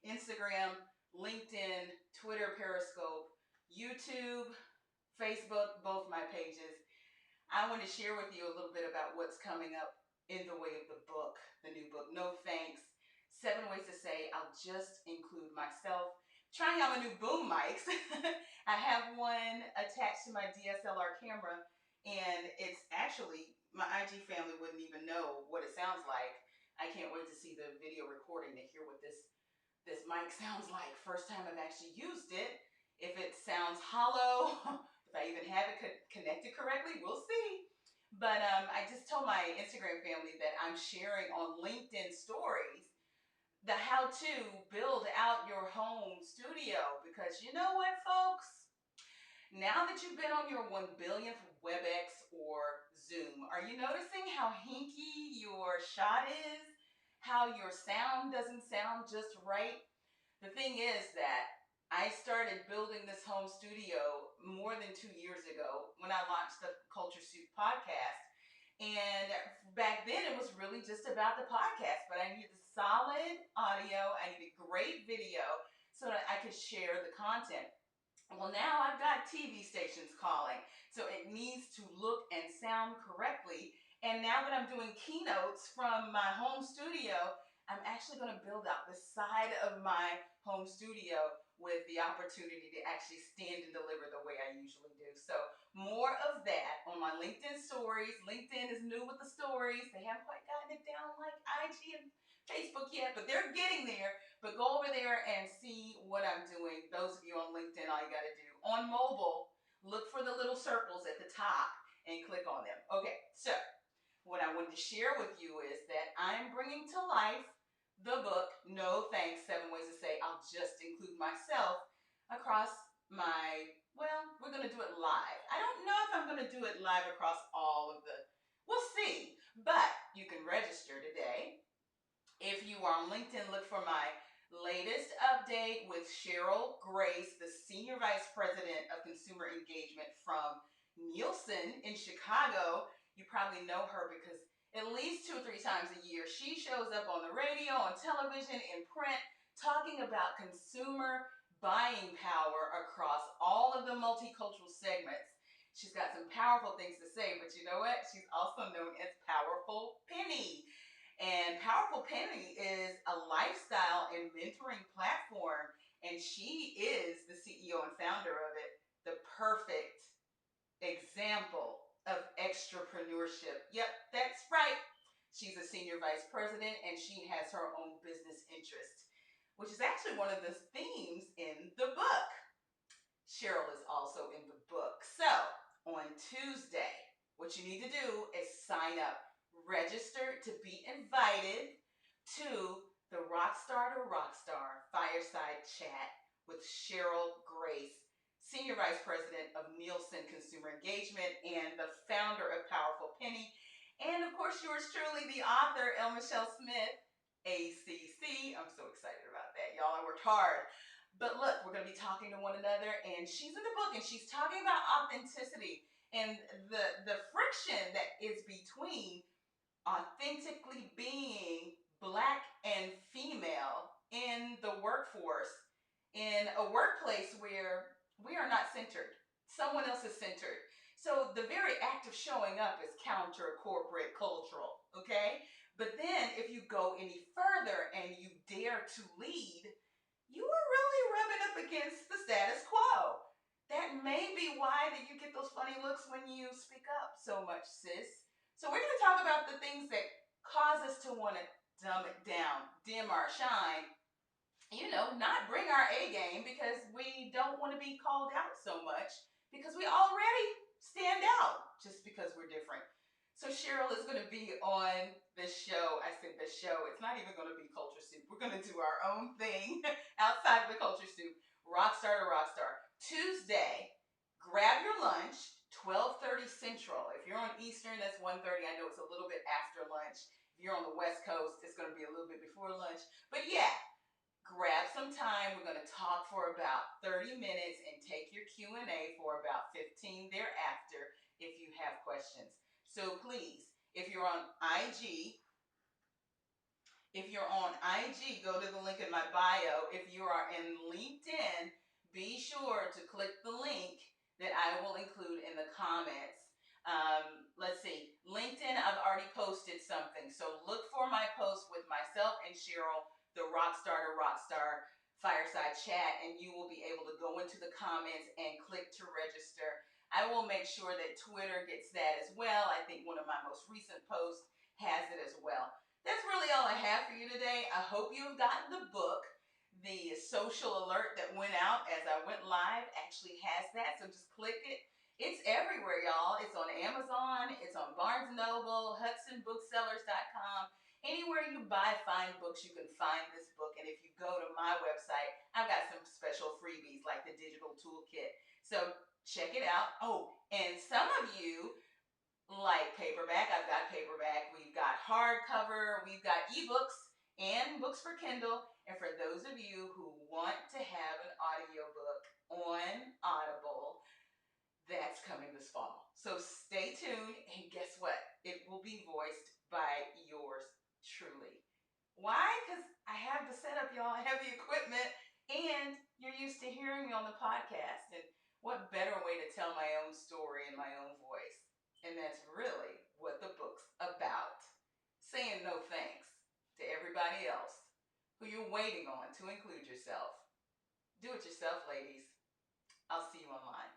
Instagram, LinkedIn, Twitter, Periscope, YouTube, Facebook, both my pages. I want to share with you a little bit about what's coming up in the way of the book, the new book, No Thanks, 7 Ways to Say I'll Just Include Myself. Trying out my new boom mics. I have one attached to my DSLR camera, and it's actually, my IG family wouldn't even know what it sounds like. I can't wait to see the video recording to hear what this mic sounds like. First time I've actually used it. If it sounds hollow, if I even have it connected correctly, we'll see. But I just told my Instagram family that I'm sharing on LinkedIn stories the how to build out your home studio, because you know what, folks? Now that you've been on your 1 billionth WebEx or Zoom, are you noticing how hinky your shot is? How your sound doesn't sound just right? The thing is that I started building this home studio more than 2 years ago when I launched the Culture Soup podcast. And back then it was really just about the podcast, but I needed solid audio, I needed great video so that I could share the content. Well, now I've got TV stations calling, so it needs to look and sound correctly. And now that I'm doing keynotes from my home studio, I'm actually going to build out the side of my home studio with the opportunity to actually stand and deliver the way I usually do. So more of that on my LinkedIn stories. LinkedIn is new with the stories. They haven't quite gotten it down like IG and Facebook yet, but they're getting there. But go over there and see what I'm doing. Those of you on LinkedIn, all you got to do. On mobile, look for the little circles at the top and click on them. Okay, so what I wanted to share with you is that I'm bringing to life the book, No Thanks, 7 Ways to Say I'll Just Include Myself, across my, well, we're going to do it live. I don't know if I'm going to do it live across all of the, we'll see. But you can register today. If you are on LinkedIn, look for my latest update with Cheryl Grace, the Senior Vice President of Consumer Engagement from Neilsen in Chicago. You probably know her because at least 2 or 3 times a year, she shows up on the radio, on television, in print, talking about consumer buying power across all of the multicultural segments. She's got some powerful things to say, but you know what? She's also known as Powerful Penny. And Powerful Penny is a lifestyle and mentoring platform, and she is the CEO and founder of it, the perfect example of extrapreneurship. Yep, that's right. She's a senior vice president, and she has her own business interest, which is actually one of the themes in the book. Cheryl is also in the book. So on Tuesday, what you need to do is sign up. Register to be invited to the Rockstar to Rockstar Fireside Chat with Cheryl Grace, Senior Vice President of Neilsen Consumer Engagement and the founder of Powerful Penny. And of course, yours truly, the author, El Michelle Smith, ACC. I'm so excited about that. Y'all, I worked hard. But look, we're going to be talking to one another, and she's in the book, and she's talking about authenticity and the friction that is between authentically being Black and female in the workforce, in a workplace where we are not centered. Someone else is centered. So the very act of showing up is counter corporate cultural, okay? But then if you go any further and you dare to lead, you are really rubbing up against the status quo. That may be why that you get those funny looks when you speak up so much, sis. So we're going to talk about the things that cause us to want to dumb it down, dim our shine, not bring our A game because we don't want to be called out so much because we already stand out just because we're different. So Cheryl is going to be on the show. I said the show. It's not even going to be Culture Soup. We're going to do our own thing outside of the Culture Soup. Rockstar to Rockstar. Tuesday, grab your lunch. 12:30 Central. If you're on Eastern, that's 1:30. I know it's a little bit after lunch. If you're on the West Coast, it's going to be a little bit before lunch. But yeah, grab some time. We're going to talk for about 30 minutes and take your Q&A for about 15 thereafter if you have questions. So please, if you're on IG, If you're on IG, go to the link in my bio. If you are in LinkedIn, be sure to click the link that I will include in the comments. Let's see, LinkedIn, I've already posted something. So look for my post with myself and Cheryl, the Rockstar to Rockstar fireside chat, and you will be able to go into the comments and click to register. I will make sure that Twitter gets that as well. I think one of my most recent posts has it as well. That's really all I have for you today. I hope you've gotten the book. The social alert that went out as I went live actually has that, so just click it. It's everywhere, y'all. It's on Amazon, it's on Barnes& Noble, HudsonBooksellers.com. Anywhere you buy fine books, you can find this book. And if you go to my website, I've got some special freebies like the digital toolkit. So check it out. Oh, and some of you like paperback. I've got paperback. We've got hardcover. We've got ebooks and books for Kindle. And for those of you who want to have an audiobook on Audible, that's coming this fall. So stay tuned, and guess what? It will be voiced by yours truly. Why? Because I have the setup, y'all. I have the equipment, and you're used to hearing me on the podcast. And what better way to tell my own story in my own voice? And that's really what the book's about. Saying no thanks to everybody else who you're waiting on to include yourself. Do it yourself, ladies. I'll see you online.